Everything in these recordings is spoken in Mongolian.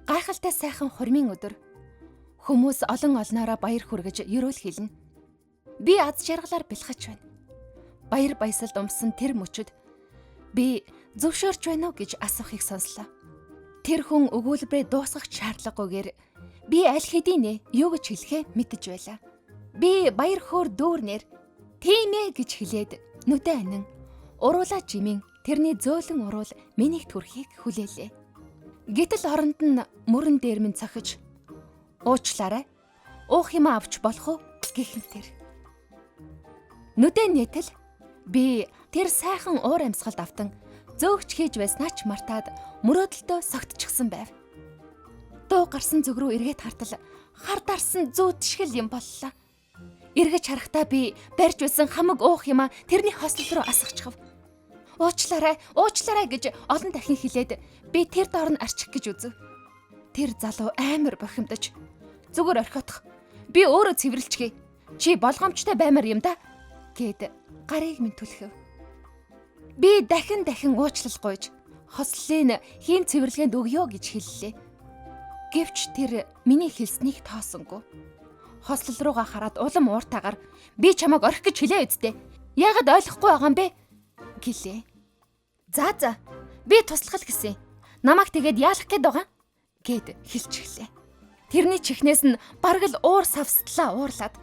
Гайхалтай сайхан хурмын өдөр. Хүмүүс олон олноороо баяр хүргэж ерөөл хэлнэ. Би аз жаргалаар бэлхэж байна. Баяр баясгалд умсан тэр мөчөд би зөвшөөрч байна уу гэж асуухыг сонслоо. Тэр хүн өгүүлбэрээ дуусгах шаардлагагүйгээр би аль хэдийн юу гэж хэлэхээ мэдэж байлаа. Би баяр хөөр дүүрнэр тийм ээ гэж хэлээд нүдэ анин уруулаа жимийн тэрний зөөлөн уруул миний төрхийг хүлээлээ. Гэтэл оронд нь мөрөн дээр минь цохиж уучлаарай. Уух юм авч болох уу гэхин тэр. Нүдэ нэтэл би тэр сайхан уур амьсгалд автан зөөгч хийж байснаа ч мартаад мөрөөдөлтөө согтчихсан байв. Дуу гарсан зүг рүү эргээд хартал хар дарсан зүү тишгэл юм боллоо. Эргэж харахтаа би барьж байсан хамаг уух юма тэрний хослол руу асгачихв. Уучлаарай гэж олон дахин хэлээд би тэр доор нь арчих гэж үзв. Тэр залуу амар бохимдож зүгээр орхиодох. Би өөрөө цэвэрлчихье. Чи болгоомжтой баймаар юм да гэд гарыг минь түлхэв. Би дахин уучлал гуйж хослолын хийн цэвэрлэгэнд өгье гэж хэллээ. Гэвч тэр миний хэлснийг тоосонгүй. Хослол руугаа хараад улам ууртаагаар би чамайг орхих гэж хэлээ үсттэй. Яагаад ойлгохгүй байгаа юм бэ гэлээ. За би туслах гэсэн. Намайг тэгээд яалах гээд байгаа гэд хэлж эхлэв. Тэрний чихнээс нь бараг л уур савстлаа уурлаад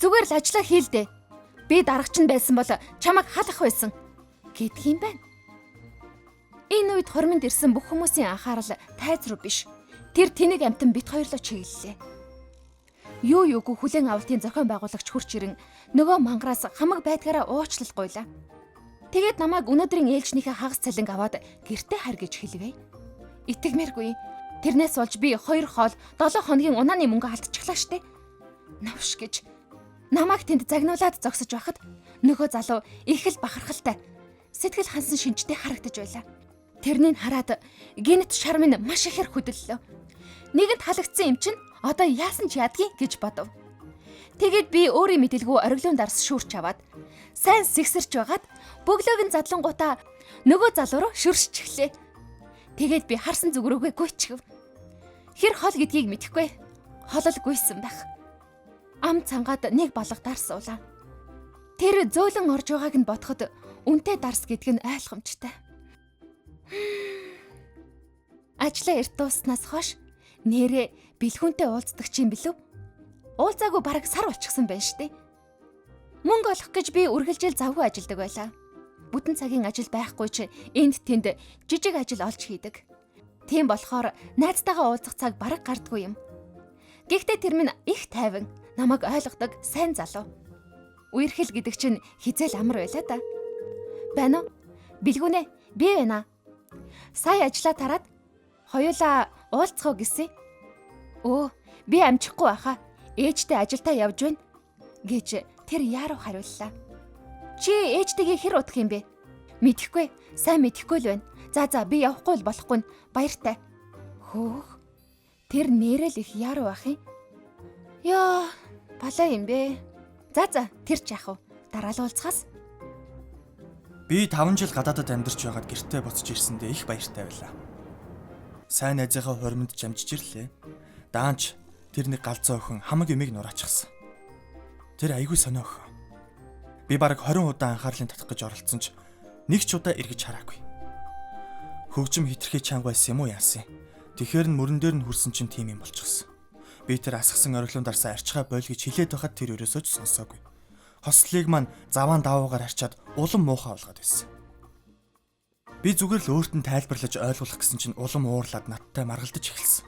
зүгээр л ажиллаа хийлдэ. Би дарагч нь байсан бол чамайг халах байсан гэдгийм байна. Энэ үед хормонд ирсэн бүх хүмүүсийн анхаарал тайз руу биш. Тэр тэнэг амтан бит хоёрлоо чиглэлээ. Юугүй хүлэн авалтын зохион байгуулагч хурч ирэн нөгөө мангараас хамаг байдгаараа уучлал гуйлаа. Тэгээд намайг өнөөдрийн ээлжнийхээ хагас цалинг аваад гэртээ хар гэж хэлвэ. Итгэмээргүй. Тэрнээс болж би 2 хоол 7 хоногийн унааны мөнгө алдчихлаа штэ. Навш гэж намайг тэнд загнуулаад зогсож байхад нөгөө залуу их л бахархалтай сэтгэл хансан шинжтэй харагдаж байлаа. Тэрнийг хараад гинт шар минь маш ихээр хөдөллөө. Нэгэнд халагдсан юм чинь одоо яасан ч ядгийн гэж бодов. Тэгээд би өөрийн мэдэлгүй ориглон дарс шүүрч аваад сайн сэгсэрч байгаад бөглөөг нь задлангуудаа нөгөө залуу руу шүршиж эхлэв. Тэгээд би харсан зүг рүүгээ гүйчихв. Хэр хол гэдгийг мэдэхгүй. Холол гүйсэн байх. Ам цангаад нэг балга дарс уулаа. Тэр зөөлөн орж байгааг нь бодоход үнтэй дарс гэдг нь ойлгомжтой. Ажлаа эрт дууснаас хойш нэрээ бэлгүүнтэй уулздаг чинь билүү? Уулзаагүй бараг сар болчихсон байна штэ. Мөнгө олох гэж би үргэлжил завгүй ажилдаг байлаа. Бүтэн цагийн ажил байхгүй ч энд тэнд жижиг ажил олж хийдэг. Тийм болохоор найзтайгаа уулзах цаг бараг гардгүй юм. Гэхдээ тэр минь их тайван, намайг ойлгодог сайн залуу. Үерхэл гэдэг чинь хизээл амар байлаа да. Байна уу? Бэлгүүнэ, би байна. Сая ажлаа тараад хоёулаа уулзах уу гэсэн. Өө, би амжихгүй байхаа. Ээжтэй ажилдаа явж байна гэж тэр яаруу хариуллаа. Чи ээжтэйгээ хэр удах юм бэ? Мэдэхгүй, сайн мэдэхгүй л байна. За би явахгүй л болохгүй нь баяртай. Хөөх. Тэр нэрэл их яаруу ах юм. Яа, балаа юм бэ. За тэр ч яах вэ? Дараа л уулзахаас. Би 5 жил гадаадад амьдарч байгаад гэртээ буцаж ирсэндээ их баяртай байлаа. Сайн найзынхаа хормонд жамжиж ирлээ. Даанч тэр нэг галзуу охин хамаг юмыг нураачихсан. Тэр айгүй сонио охин. Би бараг 20 удаа анхаарлын татах гэж оролцсон ч нэг ч удаа эргэж хараагүй. Хөгжим хитрхи чанга байсан юм уу яасан. Тэгэхээр нь мөрөн дээр нь хүрсэн чинь тийм юм болчихсон. Би тэр асгсан ориглон дарсаа арчгаа бойл гэж хэлээд байхад тэр өрөөсөө ч сонсоогүй. Хослыг маань заваан давуугаар арчаад улам муухай болгоод байсан. Би зүгээр л өөртөө тайлбарлаж ойлгуулах гэсэн чинь улам уурлаад надтай маргалдаж эхэлсэн.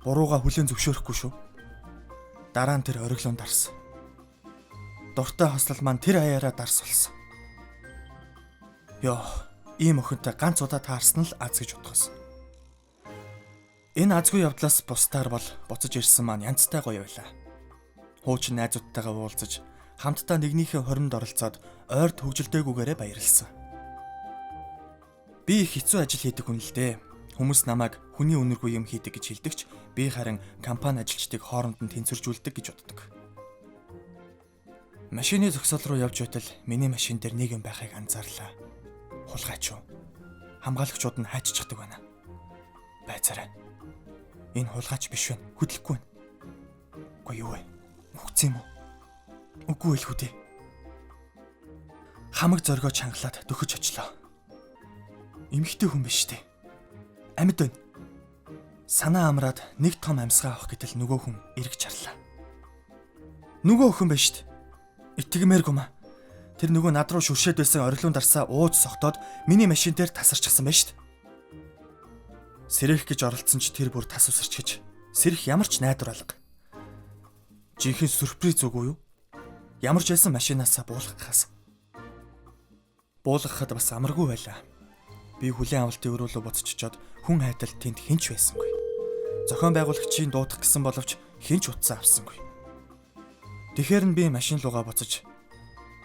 Бурууга хүлээн зөвшөөрөхгүй шүү. Дараа нь тэр ориглон дарс. Дуртай хослол маань тэр хаяараа дарс болсон. Йоо, ийм охинтой ганц удаа таарсан л аз гэж бодгосон. Энэ азгүй явдлаас бусдаар бол буцаж ирсэн маань янзтай гоё байлаа. Хуучин найзуудтайгаа уулзаж, хамтдаа нэгнийхээ хоримд оролцоод ойр төвжилдээгүйгээрээ баярлсан. Би их хэцүү ажил хийдэг хүн л дээ. Хүмүүс намайг хүний үнэргүй юм хийдэг гэж хэлдэгч би харин компани ажилчдыг хооронд нь тэнцвэржүүлдэг гэж боддог. Машины зогсоол руу явж байтал миний машин дээр нэг юм байхыг анзаарлаа. Хулгайч юу? Хамгаалагчууд нь хайччихдаг байна. Байцаарай. Энэ хулгайч биш вэ? Хөдлөхгүй байна. Үгүй юу вэ? Үхсэн юм уу? Үгүй л хүдээ. Хамаг зоргоо чангалаад дөхөж очлоо. Эмэгтэй хүн биш дээ. Амьд байна. Санаа амраад нэг том амьсгаа авах гэтэл нөгөө хүн эргэж чарлаа. Нөгөө охин байна штт. Итгэмээргүй маа. Тэр нөгөө над руу шүршээд байсан орилуун дарсаа ууз согтоод миний машин дээр тасарчихсан байна штт. Сэрэх гэж оролцсон ч тэр бүр тас усарч гэж. Сэрэх ямар ч найдвар алга. Жинхэнэ сюрприз үгүй юу? Ямар ч байсан машинаасаа буулгахаас. Буулгахад бас амаргүй байлаа. Би хүлээн авалтын өрөөлөө буцчиход хүн хайдал тэнд хинч байсангүй. Зохион байгуулагчийн дуудах гэсэн боловч хинч утсаа авсангүй. Тэгэхэр нь би машин руугаа буцаж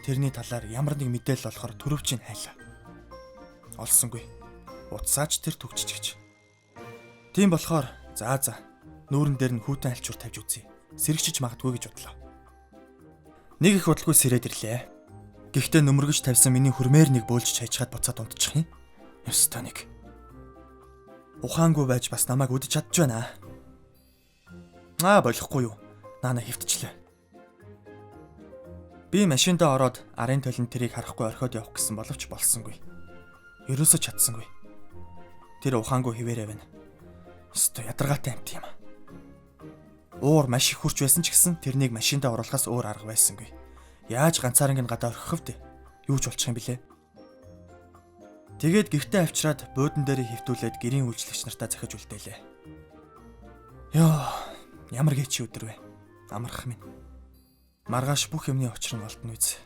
тэрний талаар ямар нэг мэдээлэл олохоор төрөвчийг хайлаа. Олсонгүй. Утсаач тэр төгчж гэж. Тийм болохоор за нүүрэн дээр нь хүүтэн альчуур тавьж үзье. Сэрэгчиж магадгүй гэж бодлоо. Нэг их удалгүй сэрээд ирлээ. Гэхдээ нөмөргөж тавьсан миний хөрмээр нэг бөөлж хайчгаад буцаад унтчих юм. Ёстой нэг. Ухаангүй байж бас намайг үдэж чадж байна. Болохгүй юу? Наана хөвтчлээ. Би машиндаа ороод арын толон тэрийг харахгүй орхиод явах гэсэн боловч болсонгүй. Ерөөсө чадсангүй. Тэр ухаангүй хിവэрэ байна. Ёстой ядаргаатай амт юм. Уур маш их хурч байсан ч гэсэн тэрнийг машиндаа оруулахаас өөр арга байсангүй. Яаж ганцаараа гадаа орхих вэ? Юу ч болчих юм блэ? Тэгээд гихтээ авчираад буудан дээр хөвтүүлээд гэрийн үйлчлэгч нартаа захиж үлдээлээ. Йоо, ямар гээч өдөр вэ? Амарх минь. Маргааш бүх юмны учир нь олдно үз.